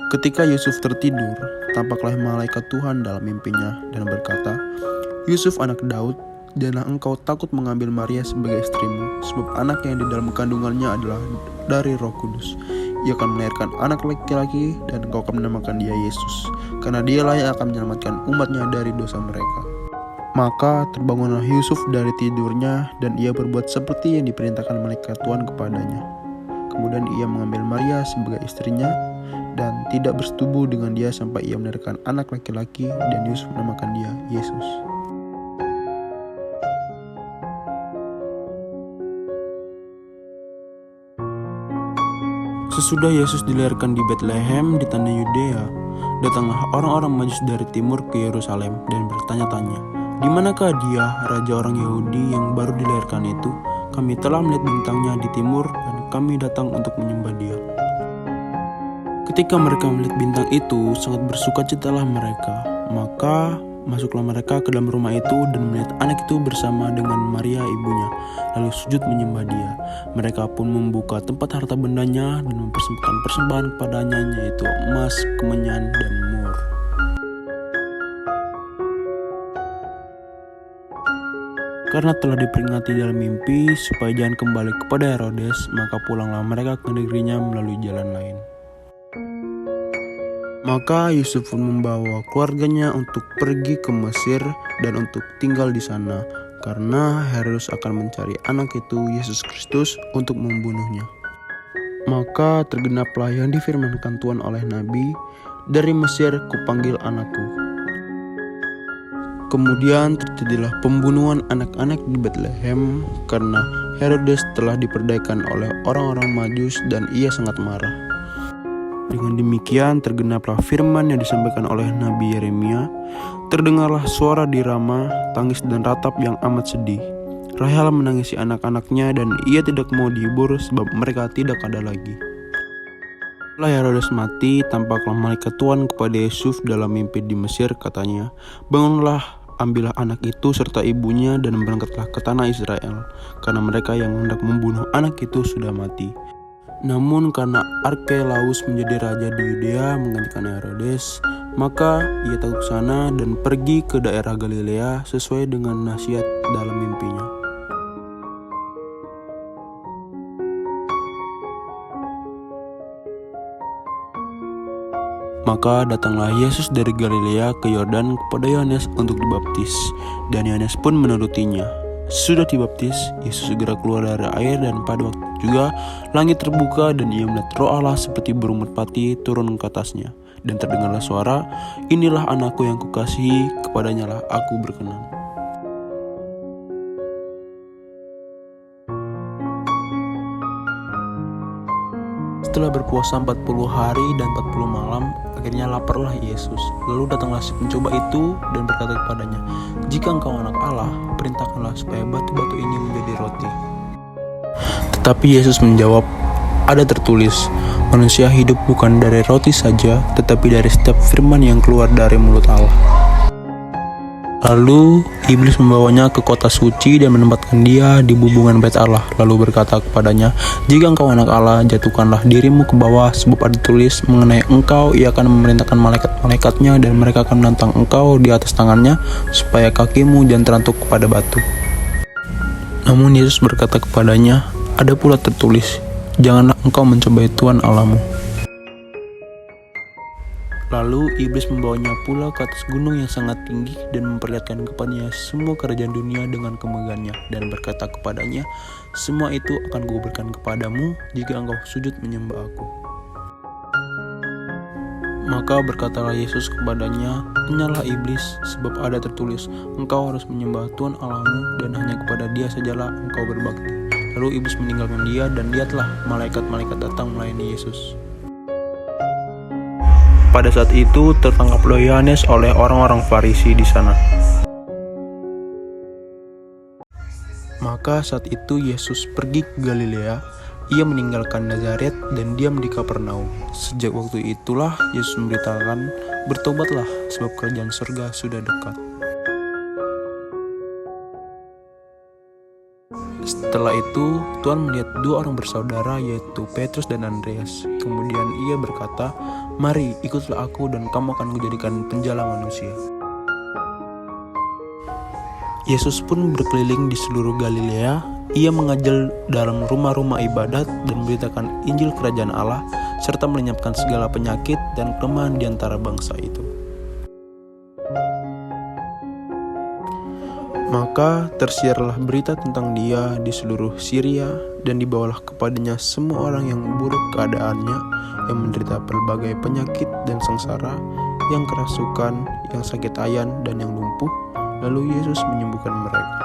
Ketika Yusuf tertidur, tampaklah malaikat Tuhan dalam mimpinya dan berkata, "Yusuf anak Daud, janganlah engkau takut mengambil Maria sebagai istrimu, sebab anak yang di dalam kandungannya adalah dari Roh Kudus. Ia akan melahirkan anak laki-laki dan engkau akan menamakan dia Yesus, karena dialah yang akan menyelamatkan umatnya dari dosa mereka." Maka terbangunlah Yusuf dari tidurnya dan ia berbuat seperti yang diperintahkan malaikat Tuhan kepadanya. Kemudian ia mengambil Maria sebagai istrinya dan tidak bersetubuh dengan dia sampai ia melahirkan anak laki-laki, dan Yusuf menamakan dia Yesus. Sesudah Yesus dilahirkan di Betlehem di tanah Yudea, datanglah orang-orang Majus dari timur ke Yerusalem dan bertanya-tanya, "Di manakah dia, raja orang Yahudi yang baru dilahirkan itu? Kami telah melihat bintangnya di timur dan kami datang untuk menyembah dia." Ketika mereka melihat bintang itu, sangat bersukacitalah mereka. Maka masuklah mereka ke dalam rumah itu dan melihat anak itu bersama dengan Maria ibunya, lalu sujud menyembah dia. Mereka pun membuka tempat harta bendanya dan mempersembahkan persembahan kepadanya, yaitu emas, kemenyan, dan mur. Karena telah diperingati dalam mimpi supaya jangan kembali kepada Herodes, maka pulanglah mereka ke negerinya melalui jalan lain. Maka Yusuf pun membawa keluarganya untuk pergi ke Mesir dan untuk tinggal di sana, karena Herodes akan mencari anak itu, Yesus Kristus, untuk membunuhnya. Maka tergenaplah yang difirmankan Tuhan oleh Nabi, "Dari Mesir kupanggil anakku." Kemudian terjadilah pembunuhan anak-anak di Betlehem karena Herodes telah diperdayakan oleh orang-orang Majus dan ia sangat marah. Dengan demikian tergenaplah firman yang disampaikan oleh Nabi Yeremia, "Terdengarlah suara di Rama, tangis dan ratap yang amat sedih. Rahel menangisi anak-anaknya dan ia tidak mau dihibur sebab mereka tidak ada lagi." Setelah Herodes mati, tampaklah malaikat Tuhan kepada Yusuf dalam mimpi di Mesir, katanya, "Bangunlah, ambillah anak itu serta ibunya dan berangkatlah ke tanah Israel, karena mereka yang hendak membunuh anak itu sudah mati." Namun karena Arkelaus menjadi raja di Yudea menggantikan Herodes, maka ia takut ke sana dan pergi ke daerah Galilea sesuai dengan nasihat dalam mimpinya. Maka datanglah Yesus dari Galilea ke Yordan kepada Yohanes untuk dibaptis, dan Yohanes pun menurutinya. Sudah dibaptis, Yesus segera keluar dari air, dan pada waktu juga langit terbuka dan ia melihat Roh Allah seperti burung merpati turun ke atasnya. Dan terdengarlah suara, "Inilah anakku yang kukasihi, kepadanya lah aku berkenan." Setelah berpuasa 40 hari dan 40 malam, akhirnya laparlah Yesus. Lalu datanglah si pencoba itu dan berkata kepadanya, "Jika engkau anak Allah, perintahkanlah supaya batu-batu ini menjadi roti." Tetapi Yesus menjawab, "Ada tertulis, manusia hidup bukan dari roti saja, tetapi dari setiap firman yang keluar dari mulut Allah." Lalu iblis membawanya ke kota suci dan menempatkan dia di bubungan bait Allah, lalu berkata kepadanya, "Jika engkau anak Allah, jatuhkanlah dirimu ke bawah, sebab ada tulis mengenai engkau, ia akan memerintahkan malaikat-malaikatnya dan mereka akan menantang engkau di atas tangannya, supaya kakimu jangan terantuk kepada batu." Namun Yesus berkata kepadanya, "Ada pula tertulis, janganlah engkau mencobai Tuhan Allahmu." Lalu iblis membawanya pula ke atas gunung yang sangat tinggi dan memperlihatkan kepadanya semua kerajaan dunia dengan kemegahannya, dan berkata kepadanya, "Semua itu akan kuberikan kepadamu jika engkau sujud menyembah aku." Maka berkatalah Yesus kepadanya, "Enyahlah iblis, sebab ada tertulis, engkau harus menyembah Tuhan Allahmu dan hanya kepada dia sajalah engkau berbakti." Lalu iblis meninggalkan dia, dan lihatlah malaikat-malaikat datang melayani Yesus. Pada saat itu tertangkaplah Yohanes oleh orang-orang Farisi di sana. Maka saat itu Yesus pergi ke Galilea. Ia meninggalkan Nazaret dan diam di Kapernaum. Sejak waktu itulah Yesus memberitakan, "Bertobatlah, sebab kerajaan surga sudah dekat." Setelah itu, Tuhan melihat dua orang bersaudara, yaitu Petrus dan Andreas. Kemudian ia berkata, "Mari, ikutlah aku dan kamu akan kujadikan penjala manusia." Yesus pun berkeliling di seluruh Galilea. Ia mengajar dalam rumah-rumah ibadat dan memberitakan Injil Kerajaan Allah, serta melenyapkan segala penyakit dan kelemahan di antara bangsa itu. Maka tersiarlah berita tentang dia di seluruh Syria, dan dibawalah kepadanya semua orang yang buruk keadaannya, yang menderita berbagai penyakit dan sengsara, yang kerasukan, yang sakit ayan, dan yang lumpuh. Lalu Yesus menyembuhkan mereka.